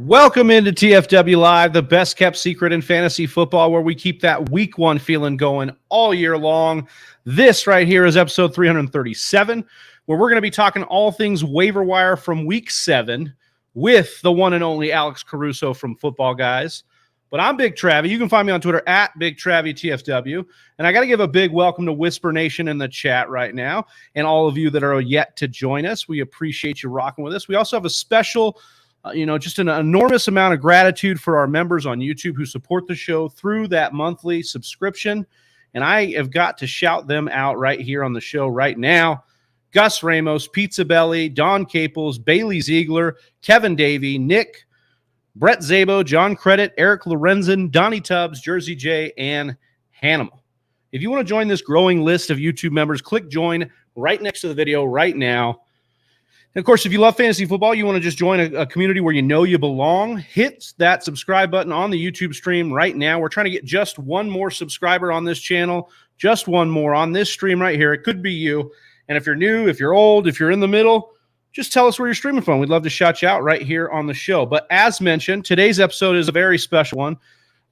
Welcome into TFW Live, the best kept secret in fantasy football, where we keep that week one feeling going all year long. This right here is episode 337, where we're going to be talking all things waiver wire from week 7 with the one and only Alex Caruso from Footballguys. But I'm Big Travie. You can find me on Twitter at Big Travie TFW. And I got to give a big welcome to Whisper Nation in the chat right now, and all of you that are yet to join us. We appreciate you rocking with us. We also have a special just an enormous amount of gratitude for our members on YouTube who support the show through that monthly subscription. And I have got to shout them out right here on the show right now. Gus Ramos, Pizza Belly, Don Caples, Bailey Ziegler, Kevin Davey, Nick, Brett Zabo, John Credit, Eric Lorenzen, Donnie Tubbs, Jersey J, and Hanimal. If you want to join this growing list of YouTube members, click join right next to the video right now. And of course, if you love fantasy football, you want to just join a community where you know you belong, hit that subscribe button on the YouTube stream right now. We're trying to get just one more subscriber on this channel, just one more on this stream right here. It could be you. And if you're new, if you're old, if you're in the middle, just tell us where you're streaming from. We'd love to shout you out right here on the show. But as mentioned, today's episode is a very special one.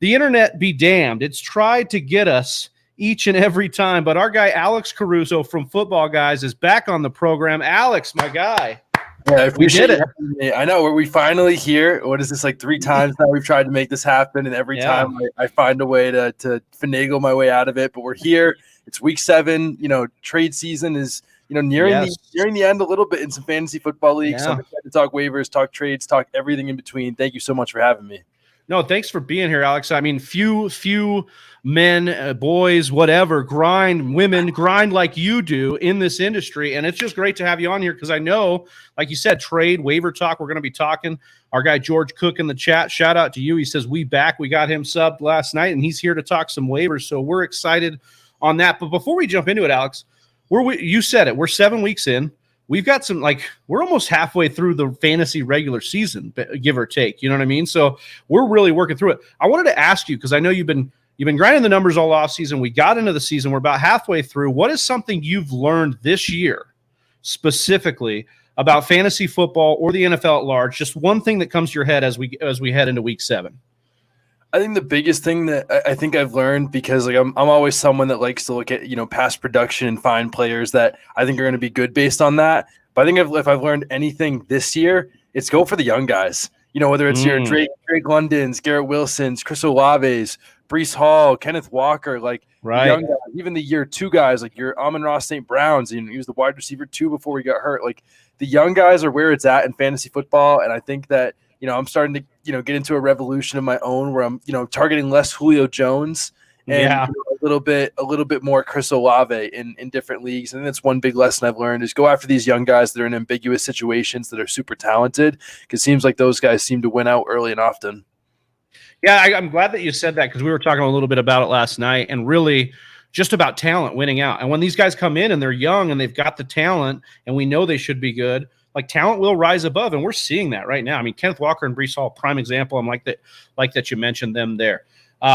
The internet be damned. It's tried to get us each and every time, but our guy Alex Caruso from Footballguys is back on the program. Alex, my guy. Yeah, we did it. I know. We finally here. What is this, like 3 times now we've tried to make this happen, and every time I find a way to finagle my way out of it. But we're here. It's week 7. Trade season is nearing the end a little bit in some fantasy football leagues. Yeah. So I'm excited to talk waivers, talk trades, talk everything in between. Thank you so much for having me. No, thanks for being here, Alex. I mean, few men, boys, whatever, women grind like you do in this industry. And it's just great to have you on here because I know, like you said, trade, waiver talk, we're going to be talking. Our guy George Cook in the chat, shout out to you. He says, we back. We got him subbed last night, and he's here to talk some waivers. So we're excited on that. But before we jump into it, Alex, you said it. We're 7 weeks in. We've got we're almost halfway through the fantasy regular season, give or take. You know what I mean? So we're really working through it. I wanted to ask you, because I know you've been grinding the numbers all off season. We got into the season. We're about halfway through. What is something you've learned this year specifically about fantasy football or the NFL at large? Just one thing that comes to your head as we head into week 7. I think the biggest thing that I think I've learned, because I'm always someone that likes to look at past production and find players that I think are going to be good based on that. But I think if I've learned anything this year, it's go for the young guys. Whether it's your Drake Londons, Garrett Wilsons, Chris Olaves, Breece Hall, Kenneth Walker, like Right. the young guys, even the year 2 guys, like your Amon-Ross St. Brown's, he was the wide receiver 2 before he got hurt. Like the young guys are where it's at in fantasy football. And I think that, I'm starting to, get into a revolution of my own where I'm, targeting less Julio Jones and a little bit more Chris Olave in different leagues. And that's one big lesson I've learned is go after these young guys that are in ambiguous situations that are super talented, because it seems like those guys seem to win out early and often. Yeah, I'm glad that you said that, because we were talking a little bit about it last night, and really just about talent winning out. And when these guys come in and they're young and they've got the talent and we know they should be good, like talent will rise above, and we're seeing that right now. I mean, Kenneth Walker and Breece Hall, prime example. I'm like that you mentioned them there.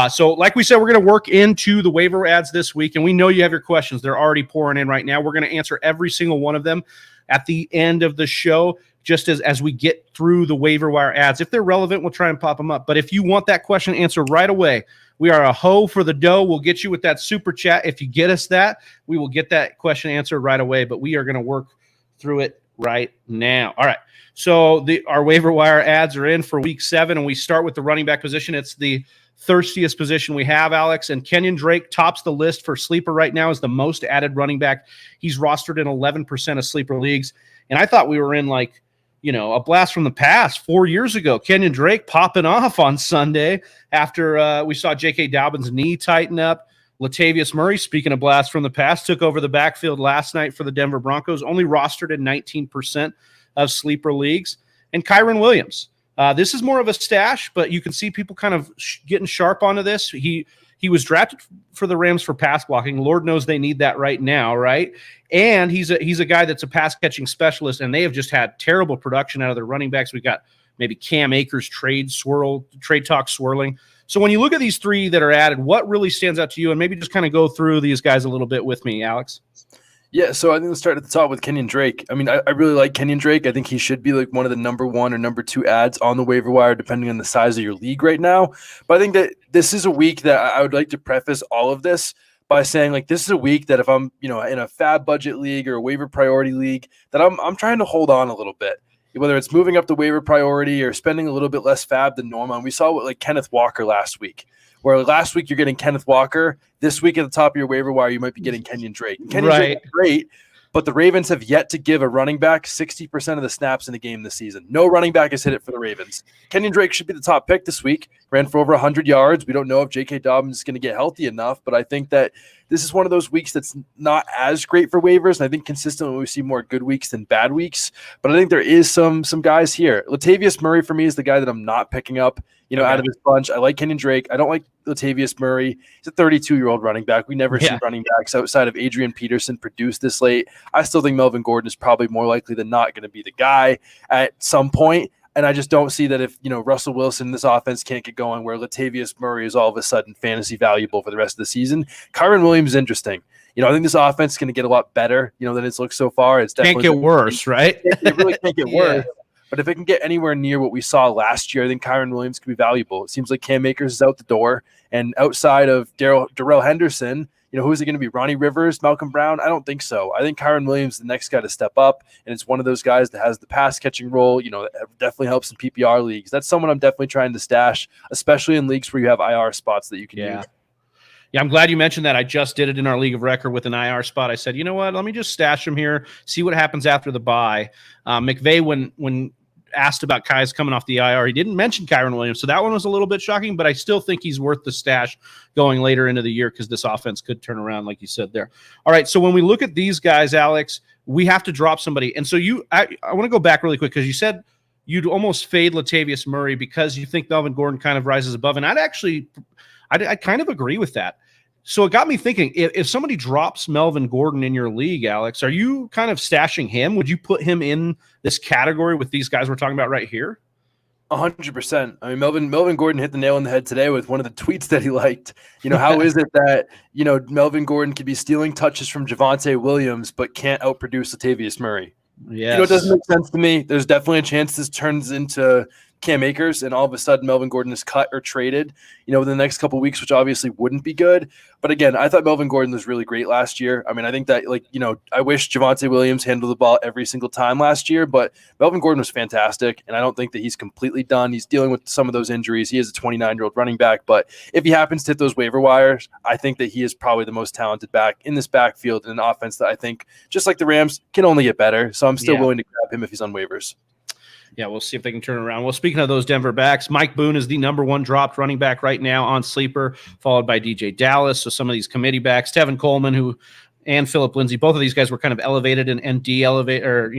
So like we said, we're going to work into the waiver ads this week, and we know you have your questions. They're already pouring in right now. We're going to answer every single one of them at the end of the show, just as we get through the waiver wire ads. If they're relevant, we'll try and pop them up. But if you want that question answered right away, we are a hoe for the dough. We'll get you with that super chat. If you get us that, we will get that question answered right away. But we are going to work through it right now. All right. So our waiver wire ads are in for week 7, and we start with the running back position. It's the thirstiest position we have, Alex, and Kenyan Drake tops the list for sleeper right now as the most added running back. He's rostered in 11% of sleeper leagues. And I thought we were in a blast from the past 4 years ago. Kenyan Drake popping off on Sunday after we saw J.K. Dobbins' knee tighten up. Latavius Murray, speaking of blast from the past, took over the backfield last night for the Denver Broncos, only rostered in 19% of sleeper leagues. And Kyren Williams. This is more of a stash, but you can see people kind of getting sharp onto this. He was drafted for the Rams for pass blocking. Lord knows they need that right now, right? And he's a guy that's a pass catching specialist, and they have just had terrible production out of their running backs. We've got maybe Cam Akers trade talk swirling. So when you look at these 3 that are added, what really stands out to you? And maybe just kind of go through these guys a little bit with me, Alex. Yeah, so I think let's start at the top with Kenyan Drake. I mean, I really like Kenyan Drake. I think he should be like one of the number 1 or number 2 ads on the waiver wire, depending on the size of your league right now. But I think that this is a week that I would like to preface all of this by saying, like, this is a week that if I'm, in a fab budget league or a waiver priority league, that I'm trying to hold on a little bit. Whether it's moving up the waiver priority or spending a little bit less fab than normal. And we saw what like Kenneth Walker last week, where last week you're getting Kenneth Walker. This week at the top of your waiver wire, you might be getting Kenyan Drake. And Kenyan Drake is great, but the Ravens have yet to give a running back 60% of the snaps in the game this season. No running back has hit it for the Ravens. Kenyan Drake should be the top pick this week. Ran for over 100 yards. We don't know if J.K. Dobbins is going to get healthy enough, but I think that this is one of those weeks that's not as great for waivers. And I think consistently we see more good weeks than bad weeks. But I think there is some guys here. Latavius Murray for me is the guy that I'm not picking up, out of this bunch. I like Kenyan Drake. I don't like Latavius Murray. He's a 32-year-old running back. We never see running backs outside of Adrian Peterson produce this late. I still think Melvin Gordon is probably more likely than not going to be the guy at some point. And I just don't see that if, Russell Wilson, this offense can't get going, where Latavius Murray is all of a sudden fantasy valuable for the rest of the season. Kyren Williams is interesting. I think this offense is going to get a lot better, than it's looked so far. It's definitely can't get worse, right? It really can't get worse. But if it can get anywhere near what we saw last year, I think Kyren Williams could be valuable. It seems like Cam Akers is out the door. And outside of Darrell Henderson, who's it going to be? Ronnie Rivers, Malcolm Brown? I don't think so. I think Kyren Williams is the next guy to step up, and it's one of those guys that has the pass-catching role, that definitely helps in PPR leagues. That's someone I'm definitely trying to stash, especially in leagues where you have IR spots that you can use. Yeah, I'm glad you mentioned that. I just did it in our league of record with an IR spot. I said, you know what? Let me just stash him here, see what happens after the bye. McVay, when asked about Kai's coming off the IR, he didn't mention Kyren Williams, so that one was a little bit shocking, but I still think he's worth the stash going later into the year because this offense could turn around, like you said there. All right, so when we look at these guys, Alex, we have to drop somebody. And so I want to go back really quick because you said you'd almost fade Latavius Murray because you think Melvin Gordon kind of rises above, and I kind of agree with that. So it got me thinking, if somebody drops Melvin Gordon in your league, Alex, are you kind of stashing him? Would you put him in this category with these guys we're talking about right here? 100%. I mean, Melvin Gordon hit the nail on the head today with one of the tweets that he liked. How is it that, Melvin Gordon could be stealing touches from Javonte Williams but can't outproduce Latavius Murray? Yeah, it doesn't make sense to me. There's definitely a chance this turns into Cam Akers, and all of a sudden Melvin Gordon is cut or traded, within the next couple of weeks, which obviously wouldn't be good. But again, I thought Melvin Gordon was really great last year. I mean, I think that, I wish Javonte Williams handled the ball every single time last year, but Melvin Gordon was fantastic, and I don't think that he's completely done. He's dealing with some of those injuries. He is a 29-year-old running back, but if he happens to hit those waiver wires, I think that he is probably the most talented back in this backfield in an offense that I think, just like the Rams, can only get better. So I'm still willing to grab him if he's on waivers. Yeah, we'll see if they can turn it around. Well, speaking of those Denver backs, Mike Boone is the number one dropped running back right now on Sleeper, followed by DJ Dallas. So some of these committee backs, Tevin Coleman, and Philip Lindsay, both of these guys were kind of elevated and de-elevated or,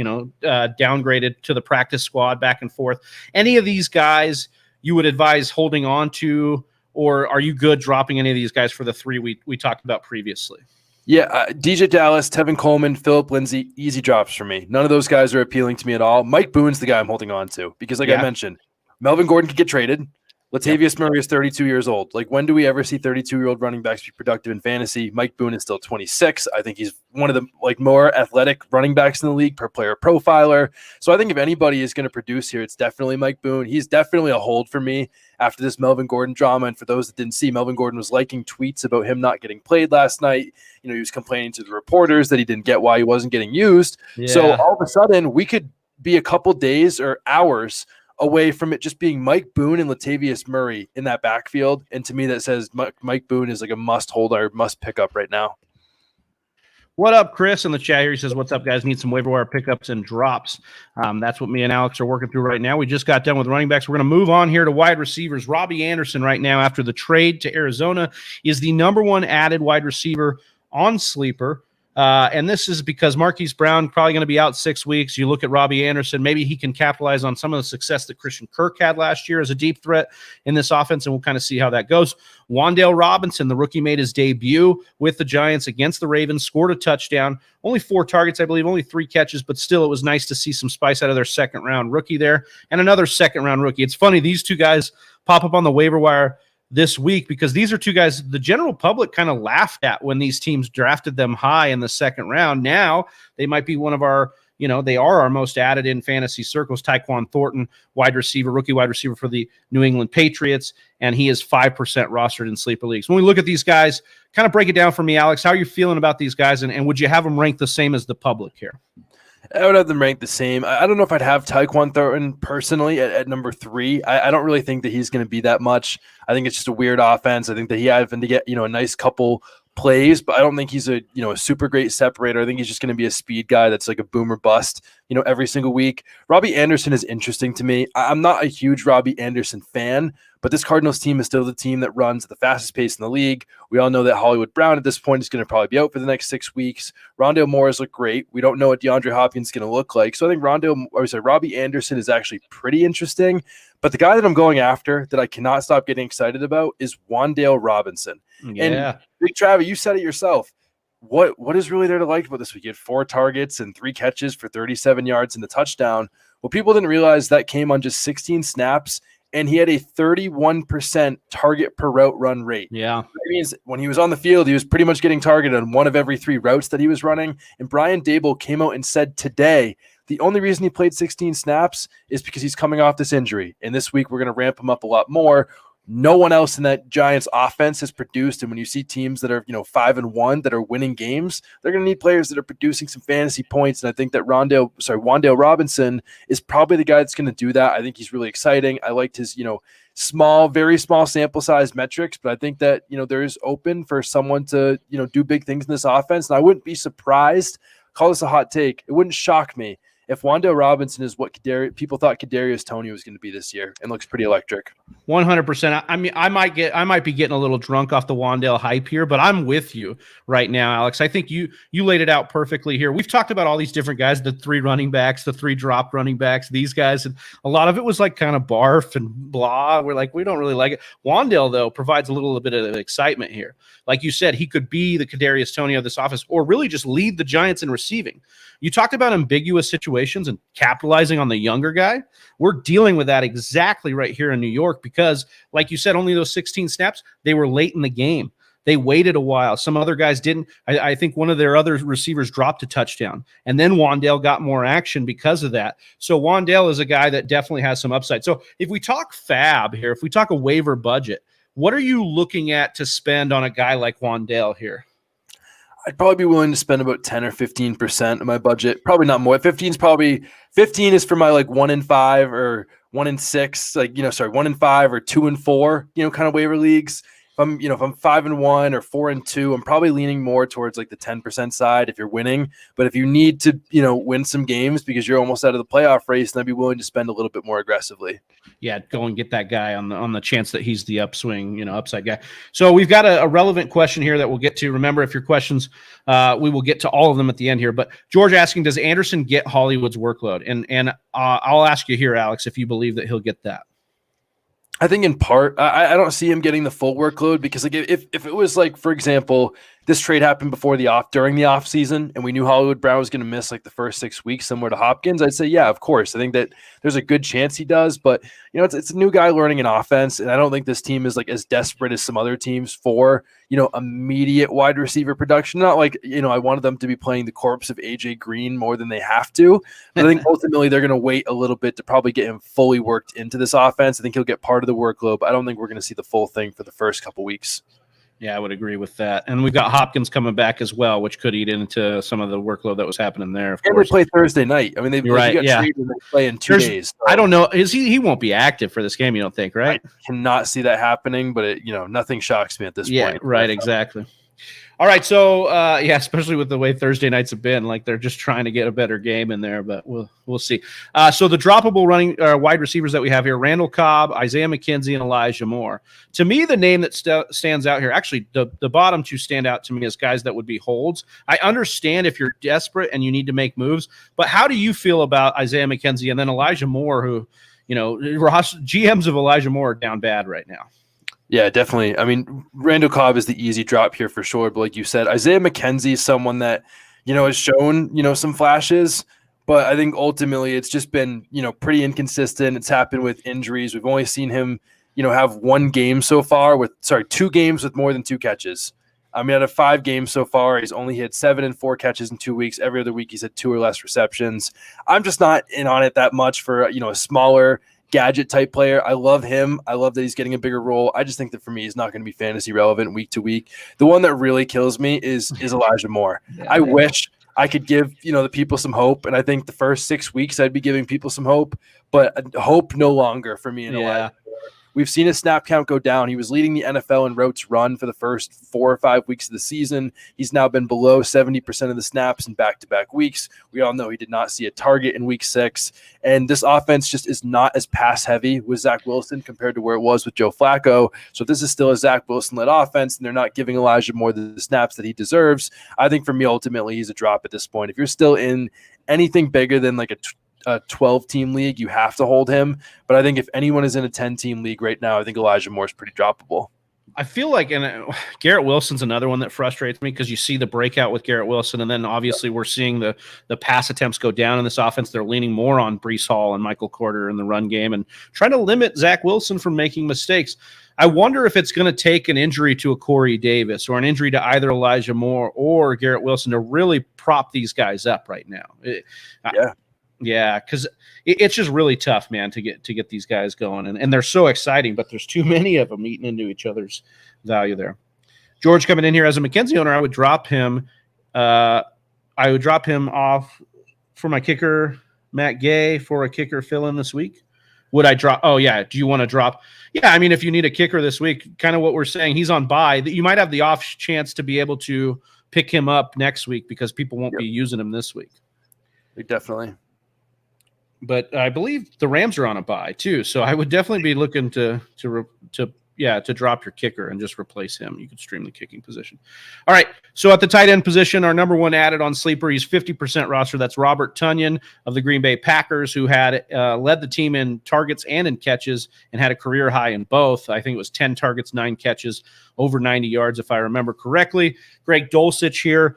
downgraded to the practice squad back and forth. Any of these guys you would advise holding on to, or are you good dropping any of these guys for the three we talked about previously? Yeah, DJ Dallas, Tevin Coleman, Philip Lindsay, easy drops for me. None of those guys are appealing to me at all. Mike Boone's the guy I'm holding on to because, I mentioned, Melvin Gordon could get traded. Latavius Murray is 32 years old. Like, when do we ever see 32-year-old running backs be productive in fantasy? Mike Boone is still 26. I think he's one of the more athletic running backs in the league per player profiler. So I think if anybody is going to produce here, it's definitely Mike Boone. He's definitely a hold for me after this Melvin Gordon drama. And for those that didn't see, Melvin Gordon was liking tweets about him not getting played last night. He was complaining to the reporters that he didn't get why he wasn't getting used. Yeah. So all of a sudden, we could be a couple days or hours away from it just being Mike Boone and Latavius Murray in that backfield. And to me, that says Mike Boone is like a must hold or must pick up right now. What up, Chris? In the chat here, he says, what's up, guys? Need some waiver wire pickups and drops. That's what me and Alex are working through right now. We just got done with running backs. We're going to move on here to wide receivers. Robbie Anderson right now, after the trade to Arizona, is the number one added wide receiver on Sleeper. And this is because Marquise Brown probably going to be out 6 weeks. You look at Robbie Anderson, maybe he can capitalize on some of the success that Christian Kirk had last year as a deep threat in this offense, and we'll kind of see how that goes. Wan'Dale Robinson, the rookie, made his debut with the Giants against the Ravens, scored a touchdown, only 4 targets, I believe, only 3 catches, but still it was nice to see some spice out of their second-round rookie there, and another second-round rookie. It's funny, these two guys pop up on the waiver wire this week because these are two guys the general public kind of laughed at when these teams drafted them high in the second round. Now they might be one of our, they are our most added in fantasy circles. Tyquan Thornton, rookie wide receiver for the New England Patriots, and he is 5% rostered in sleeper leagues. When we look at these guys, kind of break it down for me, Alex. How are you feeling about these guys, and would you have them ranked the same as the public here? I would have them ranked the same. I don't know if I'd have Tyquan Thornton personally at number 3. I don't really think that he's going to be that much. I think it's just a weird offense. I think that he having to get, a nice couple plays, but I don't think he's a super great separator. I think he's just going to be a speed guy that's like a boomer bust, every single week. Robbie Anderson is interesting to me. I'm not a huge Robbie Anderson fan, but this Cardinals team is still the team that runs at the fastest pace in the league. We all know that Hollywood Brown at this point is going to probably be out for the next 6 weeks. Rondale Moore has looked great. We don't know what DeAndre Hopkins is going to look like. So I think Robbie Anderson is actually pretty interesting. But the guy that I'm going after that I cannot stop getting excited about is Wan'Dale Robinson. Yeah. And Big Travis, you said it yourself. What is really there to like about this week? He had 4 targets and 3 catches for 37 yards and the touchdown. Well, people didn't realize that came on just 16 snaps, and he had a 31% target per route run rate. Yeah. That means when he was on the field, he was pretty much getting targeted on one of every 3 routes that he was running. And Brian Dable came out and said today, the only reason he played 16 snaps is because he's coming off this injury. And this week, we're going to ramp him up a lot more. No one else in that Giants offense has produced. And when you see teams that are, 5-1 that are winning games, they're going to need players that are producing some fantasy points. And I think that Wan'Dale Robinson is probably the guy that's going to do that. I think he's really exciting. I liked his, very small sample size metrics, but I think that, there's open for someone to, do big things in this offense. And I wouldn't be surprised, call this a hot take, it wouldn't shock me if Wan'Dale Robinson is what people thought Kadarius Toney was going to be this year, and looks pretty electric. 100%. I mean, I might be getting a little drunk off the Wan'Dale hype here, but I'm with you right now, Alex. I think you laid it out perfectly here. We've talked about all these different guys, the 3 running backs, the 3 drop running backs, these guys, and a lot of it was like kind of barf and blah. We're like, we don't really like it. Wan'Dale, though, provides a little bit of excitement here. Like you said, he could be the Kadarius Toney of this offense, or really just lead the Giants in receiving. You talked about ambiguous situations and capitalizing on the younger guy. We're dealing with that exactly right here in New York because, like you said, only those 16 snaps, they were late in the game. They waited a while. Some other guys didn't. I think one of their other receivers dropped a touchdown, and then Wan'Dale got more action because of that. So Wan'Dale is a guy that definitely has some upside. So if we talk fab here, if we talk a waiver budget, what are you looking at to spend on a guy like Wan'Dale here? I'd probably be willing to spend about 10 or 15% of my budget. Probably not more. 15 is for my like 1 in 5 or 1 in 6, 1 in 5 or 2 in 4, kind of waiver leagues. If I'm 5 and 1 or 4 and 2, I'm probably leaning more towards like the 10% side if you're winning. But if you need to, win some games because you're almost out of the playoff race, then I'd be willing to spend a little bit more aggressively. Yeah, go and get that guy on the chance that he's the upswing, upside guy. So we've got a relevant question here that we'll get to. Remember, if your questions, we will get to all of them at the end here. But George asking, does Anderson get Hollywood's workload? And I'll ask you here, Alex, if you believe that he'll get that. I think in part, I don't see him getting the full workload because like if it was like, for example, this trade happened during the off season and we knew Hollywood Brown was going to miss like the first 6 weeks similar to Hopkins, I'd say, yeah, of course. I think that there's a good chance he does, but it's a new guy learning an offense. And I don't think this team is like as desperate as some other teams for, immediate wide receiver production. Not like, I wanted them to be playing the corpse of AJ Green more than they have to. But I think ultimately they're going to wait a little bit to probably get him fully worked into this offense. I think he'll get part of the workload, but I don't think we're going to see the full thing for the first couple weeks. Yeah, I would agree with that. And we've got Hopkins coming back as well, which could eat into some of the workload that was happening there. Of course. They play Thursday night. I mean, they got traded and they play in 2 days. So. I don't know. He won't be active for this game, you don't think, right? I cannot see that happening, but nothing shocks me at this point. Yeah, right, exactly. All right, so especially with the way Thursday nights have been, like they're just trying to get a better game in there, but we'll see. So the droppable wide receivers that we have here: Randall Cobb, Isaiah McKenzie, and Elijah Moore. To me, the name that stands out here, actually, the bottom two stand out to me as guys that would be holds. I understand if you're desperate and you need to make moves, but how do you feel about Isaiah McKenzie and then Elijah Moore, who GMs of Elijah Moore are down bad right now? Yeah, definitely. I mean, Randall Cobb is the easy drop here for sure. But like you said, Isaiah McKenzie is someone that, has shown, some flashes. But I think ultimately it's just been, pretty inconsistent. It's happened with injuries. We've only seen him, have 1 game so far 2 games with more than 2 catches. I mean, out of 5 games so far, he's only hit 7 and 4 catches in 2 weeks. Every other week he's had 2 or less receptions. I'm just not in on it that much for, a smaller gadget type player. I love him. I love that he's getting a bigger role. I just think that for me, he's not going to be fantasy relevant week to week. The one that really kills me is Elijah Moore. I wish I could give, the people some hope. And I think the first 6 weeks I'd be giving people some hope, but hope no longer for me and Elijah. We've seen his snap count go down. He was leading the NFL in routes run for the first 4 or 5 weeks of the season. He's now been below 70% of the snaps in back-to-back weeks. We all know he did not see a target in week 6. And this offense just is not as pass-heavy with Zach Wilson compared to where it was with Joe Flacco. So if this is still a Zach Wilson-led offense and they're not giving Elijah Moore the snaps that he deserves, I think for me, ultimately, he's a drop at this point. If you're still in anything bigger than like a 12-team league, you have to hold him. But I think if anyone is in a 10-team league right now, I think Elijah Moore is pretty droppable. I feel like Garrett Wilson's another one that frustrates me because you see the breakout with Garrett Wilson, and then obviously we're seeing the pass attempts go down in this offense. They're leaning more on Breece Hall and Michael Carter in the run game and trying to limit Zach Wilson from making mistakes. I wonder if it's going to take an injury to a Corey Davis or an injury to either Elijah Moore or Garrett Wilson to really prop these guys up right now. Yeah, because it's just really tough, man, to get these guys going. And they're so exciting, but there's too many of them eating into each other's value there. George coming in here as a McKenzie owner, I would drop him. I would drop him off for my kicker, Matt Gay, for a kicker fill-in this week. Would I drop? Oh, yeah. Do you want to drop? Yeah, I mean, if you need a kicker this week, kind of what we're saying, he's on bye. You might have the off chance to be able to pick him up next week because people won't be using him this week. Definitely. But I believe the Rams are on a bye too, so I would definitely be looking to drop your kicker and just replace him. You could stream the kicking position. All right, so at the tight end position, our number one added on Sleeper, he's 50% roster. That's Robert Tonyan of the Green Bay Packers, who had led the team in targets and in catches and had a career high in both. I think it was 10 targets, 9 catches, over 90 yards, if I remember correctly. Greg Dulcich here.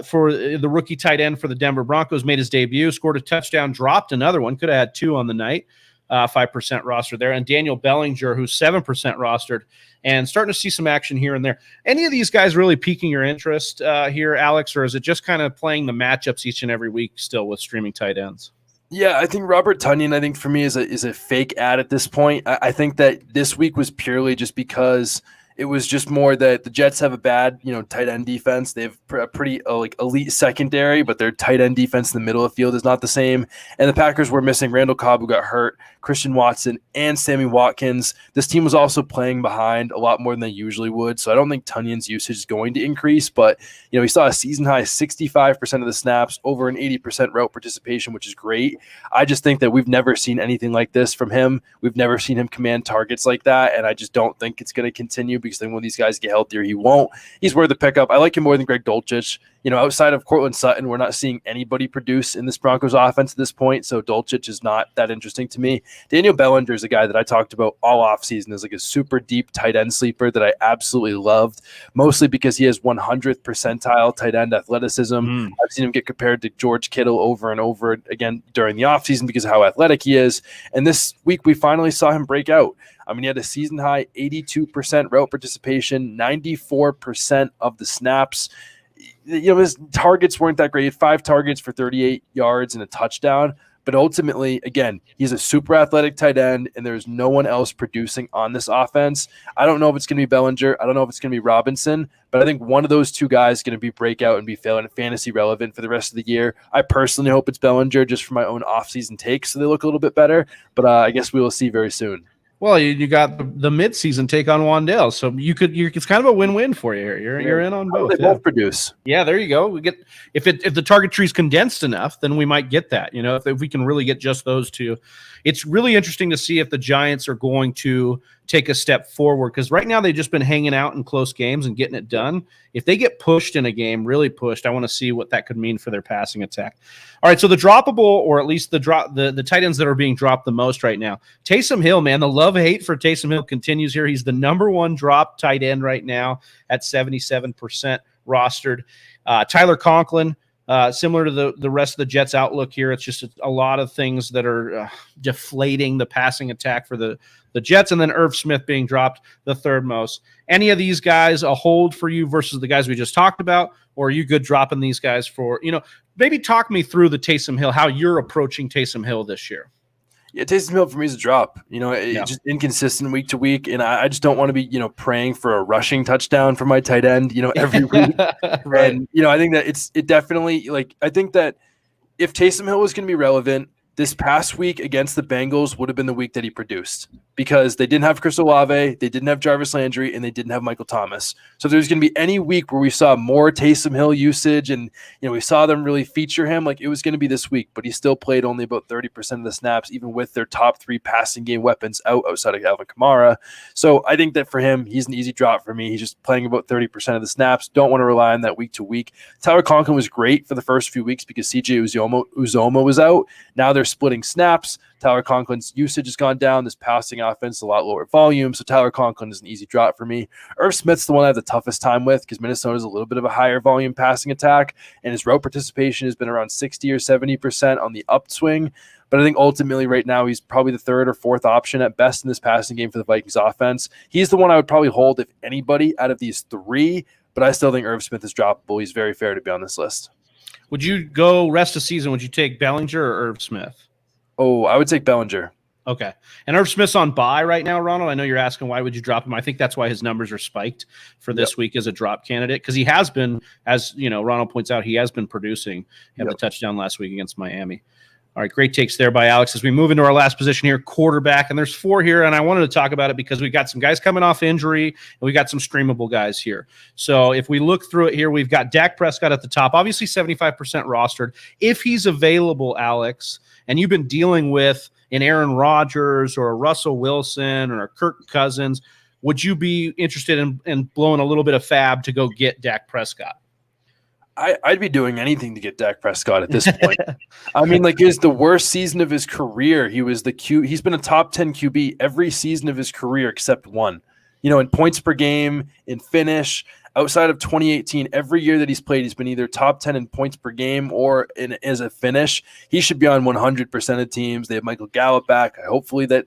For the rookie tight end for the Denver Broncos, made his debut, scored a touchdown, dropped another one, could have had 2 on the night. 5% rostered there, and Daniel Bellinger, who's 7% rostered, and starting to see some action here and there. Any of these guys really piquing your interest here, Alex, or is it just kind of playing the matchups each and every week still with streaming tight ends? Yeah, I think Robert Tonyan, I think for me is a fake ad at this point. I think that this week was purely just because it was just more that the Jets have a bad, tight end defense. They have a pretty elite secondary, but their tight end defense in the middle of the field is not the same. And the Packers were missing Randall Cobb, who got hurt, Christian Watson, and Sammy Watkins. This team was also playing behind a lot more than they usually would, so I don't think Tunyan's usage is going to increase. But we saw a season high 65% of the snaps, over an 80% route participation, which is great. I just think that we've never seen anything like this from him. We've never seen him command targets like that, and I just don't think it's going to continue. Because then when these guys get healthier, he won't. He's worth the pickup. I like him more than Greg Dulcich. Outside of Cortland Sutton, we're not seeing anybody produce in this Broncos offense at this point, so Dulcich is not that interesting to me. Daniel Bellinger is a guy that I talked about all offseason as a super deep tight end sleeper that I absolutely loved, mostly because he has 100th percentile tight end athleticism. I've seen him get compared to George Kittle over and over again during the offseason because of how athletic he is, and this week we finally saw him break out. He had a season-high 82% route participation, 94% of the snaps. His targets weren't that great. He had 5 targets for 38 yards and a touchdown. But ultimately, again, he's a super athletic tight end, and there's no one else producing on this offense. I don't know if it's going to be Bellinger. I don't know if it's going to be Robinson. But I think one of those two guys is going to be breakout and be fantasy relevant for the rest of the year. I personally hope it's Bellinger just for my own offseason takes so they look a little bit better. But I guess we will see very soon. Well, you got the midseason take on Wan'Dale, so it's kind of a win-win for you here. You're in on both. They both produce. Yeah, there you go. We get if the target tree is condensed enough, then we might get that. If we can really get just those two, it's really interesting to see if the Giants are going to take a step forward, because right now they've just been hanging out in close games and getting it done. If they get pushed in a game, really pushed, I want to see what that could mean for their passing attack. All right, so the droppable, or at least the tight ends that are being dropped the most right now. Taysom Hill, man, the love-hate for Taysom Hill continues here. He's the number one drop tight end right now at 77% rostered. Tyler Conklin, similar to the rest of the Jets' outlook here, it's just a lot of things that are deflating the passing attack for the Jets, and then Irv Smith being dropped the third most. Any of these guys a hold for you versus the guys we just talked about, or are you good dropping these guys for, maybe talk me through the Taysom Hill, how you're approaching Taysom Hill this year. Yeah, Taysom Hill for me is a drop. It's just inconsistent week to week, and I just don't want to be, praying for a rushing touchdown for my tight end, every week. Right. And I think that it definitely, I think that if Taysom Hill was going to be relevant, this past week against the Bengals would have been the week that he produced, because they didn't have Chris Olave, they didn't have Jarvis Landry, and they didn't have Michael Thomas. So if there's going to be any week where we saw more Taysom Hill usage and we saw them really feature him, it was going to be this week. But he still played only about 30% of the snaps, even with their top 3 passing game weapons outside of Alvin Kamara. So I think that for him, he's an easy drop for me. He's just playing about 30% of the snaps. Don't want to rely on that week to week. Tyler Conklin was great for the first few weeks because CJ Uzoma was out. Now they're splitting snaps. Tyler Conklin's usage has gone down. This passing offense is a lot lower volume, so Tyler Conklin is an easy drop for me. Irv Smith's the one I have the toughest time with because Minnesota's a little bit of a higher volume passing attack, and his route participation has been around 60 or 70% on the upswing. But I think ultimately right now he's probably the 3rd or 4th option at best in this passing game for the Vikings offense. He's the one I would probably hold if anybody out of these 3, but I still think Irv Smith is droppable. He's very fair to be on this list. Would you go rest of season? Would you take Bellinger or Irv Smith? Oh, I would take Bellinger. Okay. And Irv Smith's on bye right now, Ronald. I know you're asking why would you drop him. I think that's why his numbers are spiked for this week as a drop candidate, because he has been, as Ronald points out, he has been producing. He had the touchdown last week against Miami. All right, great takes there by Alex. As we move into our last position here, quarterback, and there's 4 here, and I wanted to talk about it because we got some guys coming off injury, and we got some streamable guys here. So if we look through it here, we've got Dak Prescott at the top, obviously 75% rostered. If he's available, Alex, and you've been dealing with an Aaron Rodgers or a Russell Wilson or a Kirk Cousins, would you be interested in blowing a little bit of fab to go get Dak Prescott? I'd be doing anything to get Dak Prescott at this point. I mean, it's the worst season of his career. He's been a top 10 QB every season of his career except one. In points per game, in finish. outside of 2018, every year that he's played, he's been either top 10 in points per game or as a finish. He should be on 100% of teams. They have Michael Gallup back. Hopefully that,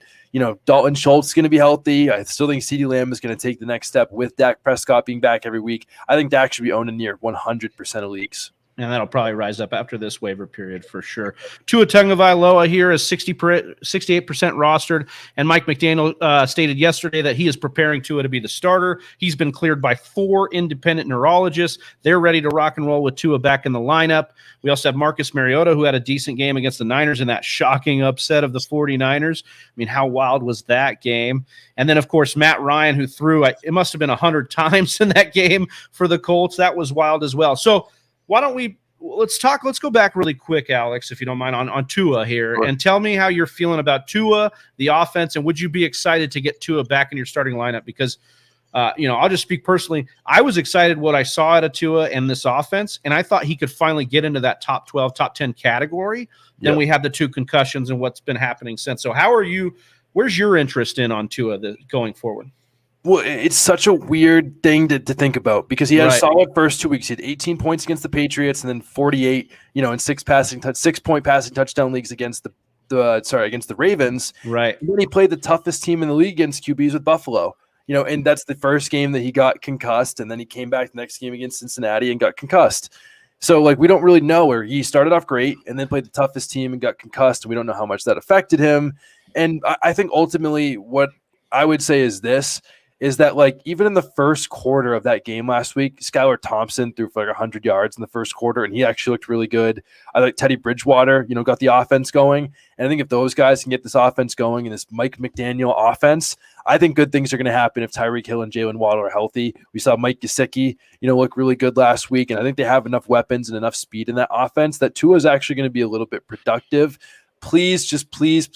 Dalton Schultz is going to be healthy. I still think CeeDee Lamb is going to take the next step with Dak Prescott being back every week. I think Dak should be owned in near 100% of leagues. And that'll probably rise up after this waiver period for sure. Tua Tagovailoa here is 68% rostered. And Mike McDaniel stated yesterday that he is preparing Tua to be the starter. He's been cleared by 4 independent neurologists. They're ready to rock and roll with Tua back in the lineup. We also have Marcus Mariota, who had a decent game against the Niners in that shocking upset of the 49ers. I mean, how wild was that game? And then, of course, Matt Ryan, who threw, it must have been 100 times in that game for the Colts. That was wild as well. So, why don't let's go back really quick, Alex, if you don't mind, on Tua here, sure, and tell me how you're feeling about Tua, the offense, and would you be excited to get Tua back in your starting lineup? Because, I'll just speak personally. I was excited what I saw out of Tua and this offense, and I thought he could finally get into that top 12, top 10 category. Then we had the 2 concussions and what's been happening since. So where's your interest on Tua going forward? Well, it's such a weird thing to think about because he had a solid first 2 weeks. He had 18 points against the Patriots and then 48, in 6-point passing touchdown leagues against against the Ravens. Right. And then he played the toughest team in the league against QBs with Buffalo. And that's the first game that he got concussed, and then he came back the next game against Cincinnati and got concussed. So, we don't really know where he started off great and then played the toughest team and got concussed, and we don't know how much that affected him. And I think ultimately what I would say is this, is that even in the first quarter of that game last week, Skylar Thompson threw for 100 yards in the first quarter, and he actually looked really good. I like Teddy Bridgewater, got the offense going. And I think if those guys can get this offense going and this Mike McDaniel offense, I think good things are going to happen if Tyreek Hill and Jalen Waddle are healthy. We saw Mike Gesicki, look really good last week, and I think they have enough weapons and enough speed in that offense that Tua is actually going to be a little bit productive. Please, just please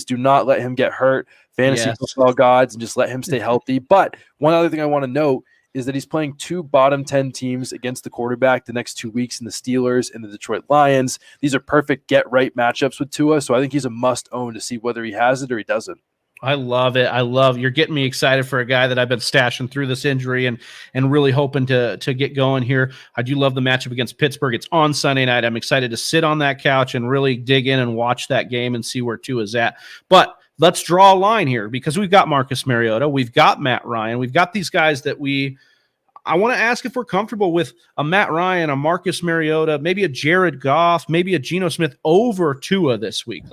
do not let him get hurt. Fantasy football gods, and just let him stay healthy. But one other thing I want to note is that he's playing 2 bottom 10 teams against the quarterback the next 2 weeks in the Steelers and the Detroit Lions. These are perfect get-right matchups with Tua, so I think he's a must-own to see whether he has it or he doesn't. I love it. You're getting me excited for a guy that I've been stashing through this injury and really hoping to get going here. I do love the matchup against Pittsburgh. It's on Sunday night. I'm excited to sit on that couch and really dig in and watch that game and see where Tua is at. But let's draw a line here because we've got Marcus Mariota, we've got Matt Ryan, we've got these guys that I want to ask if we're comfortable with a Matt Ryan, a Marcus Mariota, maybe a Jared Goff, maybe a Geno Smith over Tua this week.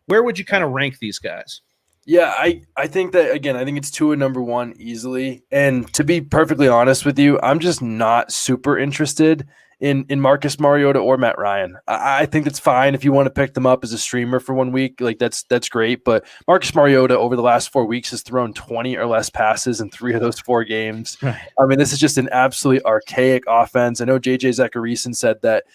Where would you kind of rank these guys? Yeah, I think that, again, I think it's Tua number 1 easily. And to be perfectly honest with you, I'm just not super interested in Marcus Mariota or Matt Ryan. I think it's fine if you want to pick them up as a streamer for 1 week. That's great. But Marcus Mariota over the last 4 weeks has thrown 20 or less passes in 3 of those 4 games. Right. I mean, this is just an absolutely archaic offense. I know JJ Zachariason said that,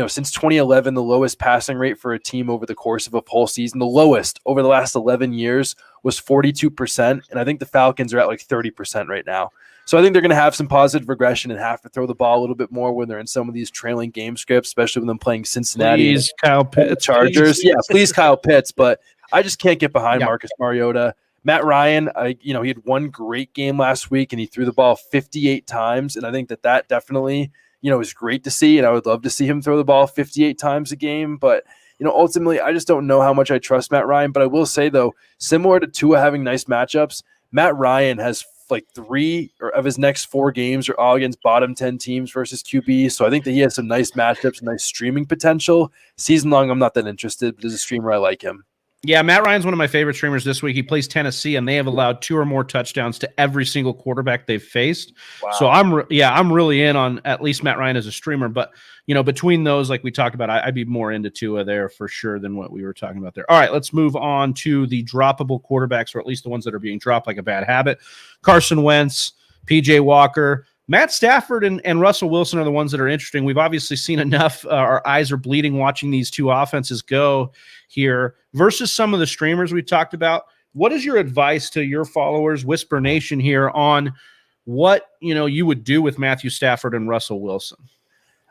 since 2011, the lowest passing rate for a team over the course of a whole season, the lowest over the last 11 years was 42%. And I think the Falcons are at 30% right now. So I think they're going to have some positive regression and have to throw the ball a little bit more when they're in some of these trailing game scripts, especially when them playing Cincinnati. Please, Kyle Pitts. Chargers. Please. Yeah, please, Kyle Pitts. But I just can't get behind Marcus Mariota. Matt Ryan, he had 1 great game last week, and he threw the ball 58 times. And I think that definitely – is great to see, and I would love to see him throw the ball 58 times a game. But, ultimately, I just don't know how much I trust Matt Ryan. But I will say, though, similar to Tua having nice matchups, Matt Ryan has 3 of his next 4 games are all against bottom 10 teams versus QB. So I think that he has some nice matchups and nice streaming potential. Season long, I'm not that interested, but as a streamer, I like him. Yeah, Matt Ryan's one of my favorite streamers this week. He plays Tennessee, and they have allowed 2 or more touchdowns to every single quarterback they've faced. Wow. So I'm really in on at least Matt Ryan as a streamer. But between those, like we talked about, I'd be more into Tua there for sure than what we were talking about there. All right, let's move on to the droppable quarterbacks, or at least the ones that are being dropped like a bad habit. Carson Wentz, PJ Walker. Matt Stafford and Russell Wilson are the ones that are interesting. We've obviously seen enough. Our eyes are bleeding watching these 2 offenses go here versus some of the streamers we talked about. What is your advice to your followers, Whisper Nation, here on what you would do with Matthew Stafford and Russell Wilson?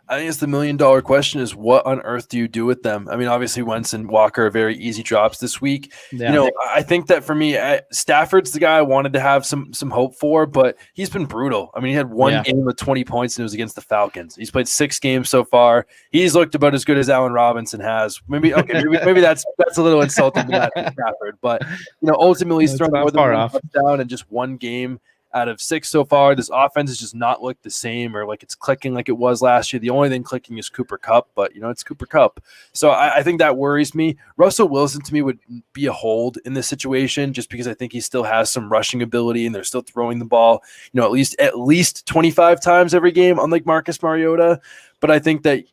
I think it's the $1 million question is what on earth do you do with them? I mean, obviously Wentz and Walker are very easy drops this week. Yeah. I think that for me, Stafford's the guy I wanted to have some hope for, but he's been brutal. I mean, he had one game with 20 points and it was against the Falcons. He's played 6 games so far. He's looked about as good as Allen Robinson has. Maybe that's a little insulting to that Stafford, but ultimately he's thrown more than one touchdown in just one game out of 6 so far. This offense has just not looked the same or like it's clicking like it was last year. The only thing clicking is Cooper Kupp, but it's Cooper Kupp. So I think that worries me. Russell Wilson to me would be a hold in this situation just because I think he still has some rushing ability and they're still throwing the ball, at least 25 times every game, unlike Marcus Mariota. But I think that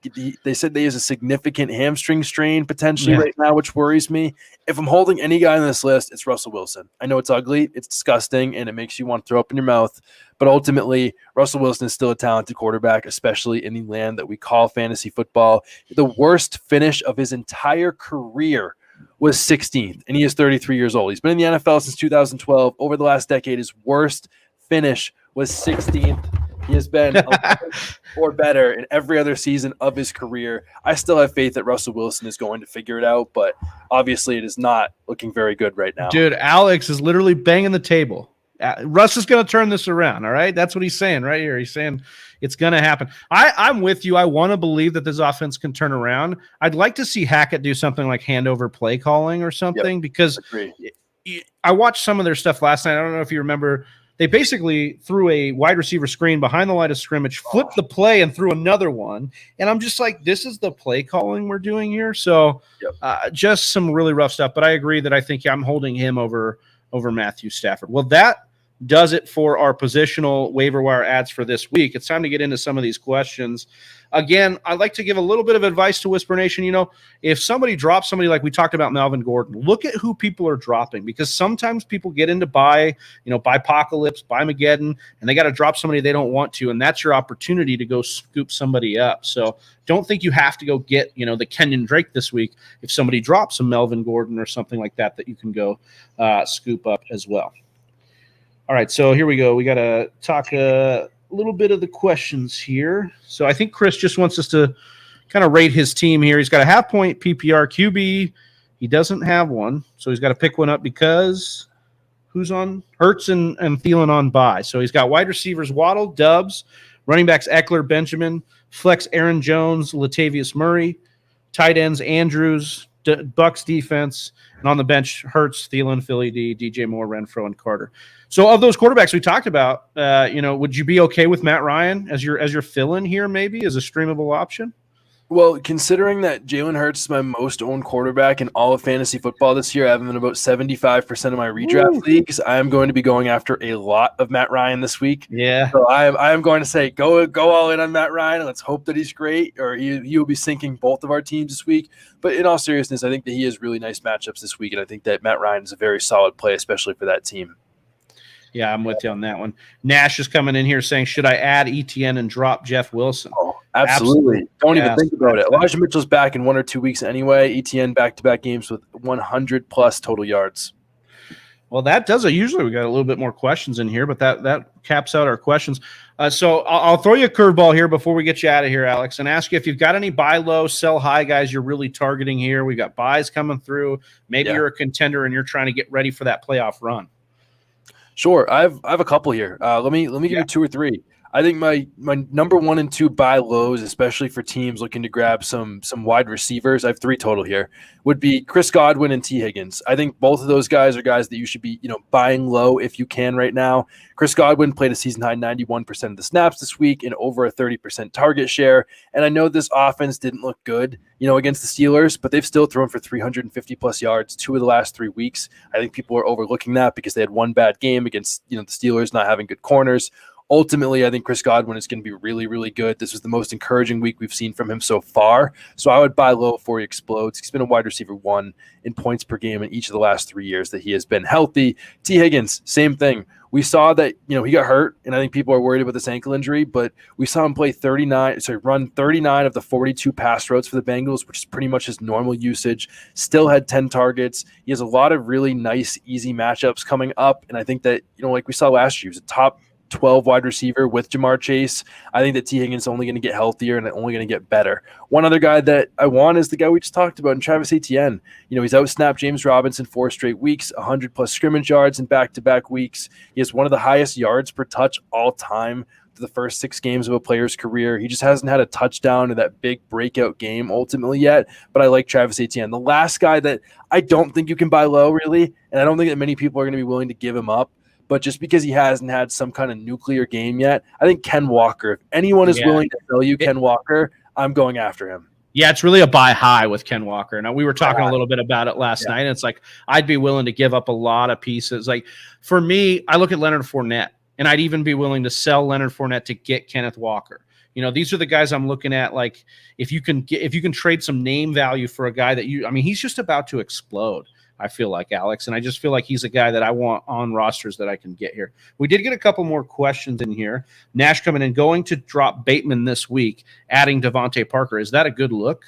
they said they use a significant hamstring strain potentially right now, which worries me. If I'm holding any guy on this list, it's Russell Wilson. I know it's ugly, it's disgusting, and it makes you want to throw up in your mouth. But ultimately, Russell Wilson is still a talented quarterback, especially in the land that we call fantasy football. The worst finish of his entire career was 16th, and he is 33 years old. He's been in the NFL since 2012. Over the last decade, his worst finish was 16th. He has been or better in every other season of his career. I still have faith that Russell Wilson is going to figure it out, but obviously it is not looking very good right now. Dude, Alex is literally banging the table. Russ is going to turn this around, all right? That's what he's saying right here. He's saying it's going to happen. I'm with you. I want to believe that this offense can turn around. I'd like to see Hackett do something like handover play calling or something because I watched some of their stuff last night. I don't know if you remember. They basically threw a wide receiver screen behind the line of scrimmage, flipped the play, and threw another one. And I'm just like, this is the play calling we're doing here. So just some really rough stuff. But I agree that I think I'm holding him over Matthew Stafford. Well, that does it for our positional waiver wire ads for this week. It's time to get into some of these questions. Again, I'd like to give a little bit of advice to Whisper Nation. If somebody drops somebody like we talked about Melvin Gordon, look at who people are dropping because sometimes people get into buy Apocalypse, buy Mageddon, and they got to drop somebody they don't want to, and that's your opportunity to go scoop somebody up. So don't think you have to go get, the Kenyan Drake this week. If somebody drops a Melvin Gordon or something like that you can go scoop up as well. All right, so here we go. We got to talk a little bit of the questions here. So I think Chris just wants us to kind of rate his team here. He's got a half-point PPR QB. He doesn't have one, so he's got to pick one up because who's on? Hurts and Thielen on bye. So he's got wide receivers Waddle, Dubs, running backs Eckler, Benjamin, flex Aaron Jones, Latavius Murray, tight ends Andrews, Bucks defense, and on the bench Hurts, Thielen, Philly D, DJ Moore, Renfro, and Carter. So of those quarterbacks we talked about, would you be okay with Matt Ryan as your fill-in here maybe as a streamable option? Well, considering that Jalen Hurts is my most owned quarterback in all of fantasy football this year, I have him in about 75% of my redraft leagues. I am going to be going after a lot of Matt Ryan this week. Yeah. So I am going to say go all in on Matt Ryan and let's hope that he's great, or he will be sinking both of our teams this week. But in all seriousness, I think that he has really nice matchups this week, and I think that Matt Ryan is a very solid play, especially for that team. Yeah, I'm with you on that one. Nash is coming in here saying, should I add ETN and drop Jeff Wilson? Oh, absolutely. Don't even think about it. Elijah Mitchell's back in 1 or 2 weeks anyway. ETN back-to-back games with 100-plus total yards. Well, that does it. Usually we got a little bit more questions in here, but that caps out our questions. So I'll throw you a curveball here before we get you out of here, Alex, and ask you if you've got any buy low, sell high guys you're really targeting here. We've got buys coming through. Maybe you're a contender and you're trying to get ready for that playoff run. Sure, I have a couple here. Let me give you 2 or 3. I think my number 1 and 2 buy lows, especially for teams looking to grab some wide receivers, I have 3 total here, would be Chris Godwin and T. Higgins. I think both of those guys are guys that you should be buying low if you can right now. Chris Godwin played a season-high 91% of the snaps this week and over a 30% target share. And I know this offense didn't look good, against the Steelers, but they've still thrown for 350-plus yards 2 of the last 3 weeks. I think people are overlooking that because they had one bad game against the Steelers not having good corners. Ultimately, I think Chris Godwin is going to be really, really good. This was the most encouraging week we've seen from him so far. So I would buy low before he explodes. He's been a wide receiver 1 in points per game in each of the last 3 years that he has been healthy. T. Higgins, same thing. We saw that, he got hurt, and I think people are worried about this ankle injury, but we saw him run 39 of the 42 pass routes for the Bengals, which is pretty much his normal usage. Still had 10 targets. He has a lot of really nice, easy matchups coming up, and I think that, like we saw last year, he was a top 12 wide receiver with Jamar Chase. I think that T. Higgins is only going to get healthier and only going to get better. One other guy that I want is the guy we just talked about, and Travis Etienne. He's outsnapped James Robinson 4 straight weeks, 100+ scrimmage yards in back-to-back weeks. He has one of the highest yards per touch all time to the first 6 games of a player's career. He just hasn't had a touchdown in that big breakout game ultimately yet, but I like Travis Etienne. The last guy that I don't think you can buy low, really, and I don't think that many people are going to be willing to give him up, but just because he hasn't had some kind of nuclear game yet, I think Ken Walker. If anyone is willing to sell you Ken Walker, I'm going after him. Yeah, it's really a buy high with Ken Walker. Now, we were talking a little bit about it last night, and it's like I'd be willing to give up a lot of pieces. Like, for me, I look at Leonard Fournette, and I'd even be willing to sell Leonard Fournette to get Kenneth Walker. These are the guys I'm looking at. Like, if you can trade some name value for a guy that he's just about to explode. I feel like, Alex, and I just feel like he's a guy that I want on rosters that I can get here. We did get a couple more questions in here. Nash coming in, going to drop Bateman this week, adding Devontae Parker. Is that a good look?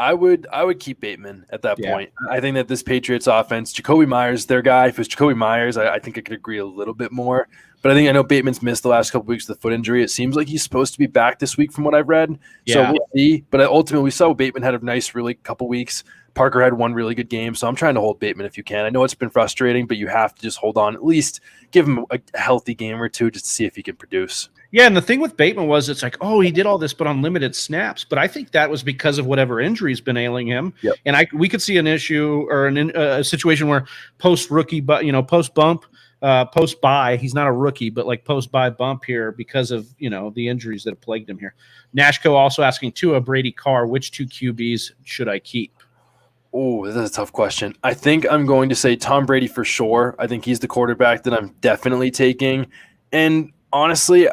I would keep Bateman at that point. I think that this Patriots offense, Jacoby Myers, their guy. If it was Jacoby Myers, I think I could agree a little bit more. But I know Bateman's missed the last couple weeks with the foot injury. It seems like he's supposed to be back this week from what I've read. Yeah. So we'll see. But ultimately, we saw Bateman had a nice, really couple weeks. Parker had one really good game. So I'm trying to hold Bateman if you can. I know it's been frustrating, but you have to just hold on. At least give him a healthy game or two just to see if he can produce. Yeah, and the thing with Bateman was it's like, oh, he did all this, but on limited snaps. But I think that was because of whatever injury's been ailing him. Yep. And we could see an issue or a situation where post-rookie, but post-bump, post-bye, he's not a rookie, but like post-bye bump here because of, the injuries that have plagued him here. Nashco also asking Tua, Brady, Carr, which 2 QBs should I keep? Oh, this is a tough question. I think I'm going to say Tom Brady for sure. I think he's the quarterback that I'm definitely taking. And honestly,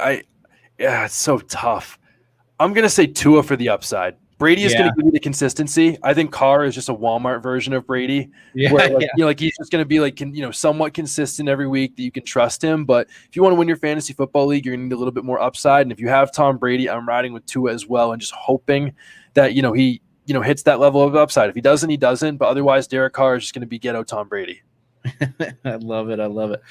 it's so tough. I'm going to say Tua for the upside. Brady is going to give you the consistency. I think Carr is just a Walmart version of Brady. Yeah, where he's just going to be somewhat consistent every week that you can trust him. But if you want to win your fantasy football league, you're going to need a little bit more upside. And if you have Tom Brady, I'm riding with Tua as well and just hoping that, he hits that level of upside. If he doesn't, he doesn't. But otherwise, Derek Carr is just going to be ghetto Tom Brady. I love it.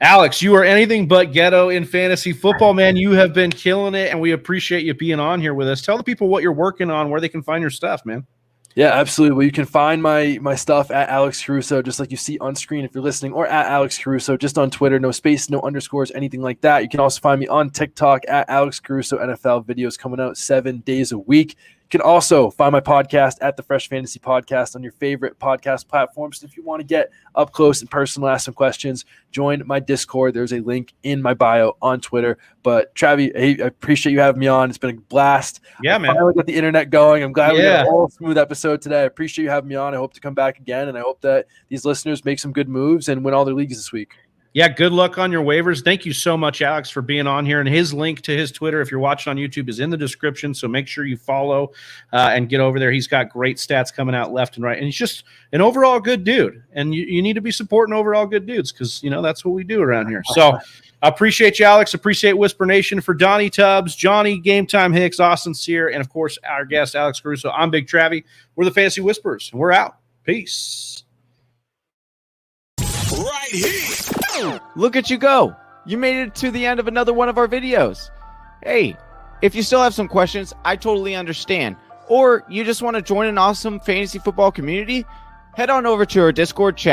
Alex, you are anything but ghetto in fantasy football, man. You have been killing it, and we appreciate you being on here with us. Tell the people what you're working on, where they can find your stuff, man. Yeah, absolutely. Well, you can find my stuff at Alex Caruso, just like you see on screen if you're listening, or at Alex Caruso, just on Twitter, no space, no underscores, anything like that. You can also find me on TikTok at Alex Caruso NFL, videos coming out 7 days a week. You can also find my podcast at the Fresh Fantasy Podcast on your favorite podcast platforms. If you want to get up close and personal, ask some questions, join my Discord. There's a link in my bio on Twitter. But Travi, hey, I appreciate you having me on. It's been a blast. Yeah, man. I finally got the internet going. I'm glad we got a whole smooth episode today. I appreciate you having me on. I hope to come back again, and I hope that these listeners make some good moves and win all their leagues this week. Yeah, good luck on your waivers. Thank you so much, Alex, for being on here. And his link to his Twitter, if you're watching on YouTube, is in the description. So make sure you follow and get over there. He's got great stats coming out left and right. And he's just an overall good dude. And you need to be supporting overall good dudes because, that's what we do around here. So I appreciate you, Alex. Appreciate Whisper Nation. For Donnie Tubbs, Johnny, Game Time Hicks, Austin Sear, and, of course, our guest, Alex Caruso. I'm Big Travi. We're the Fantasy Whisperers, and we're out. Peace. Right here. Look at you go. You made it to the end of another one of our videos. Hey, if you still have some questions, I totally understand. Or you just want to join an awesome fantasy football community, head on over to our Discord chat.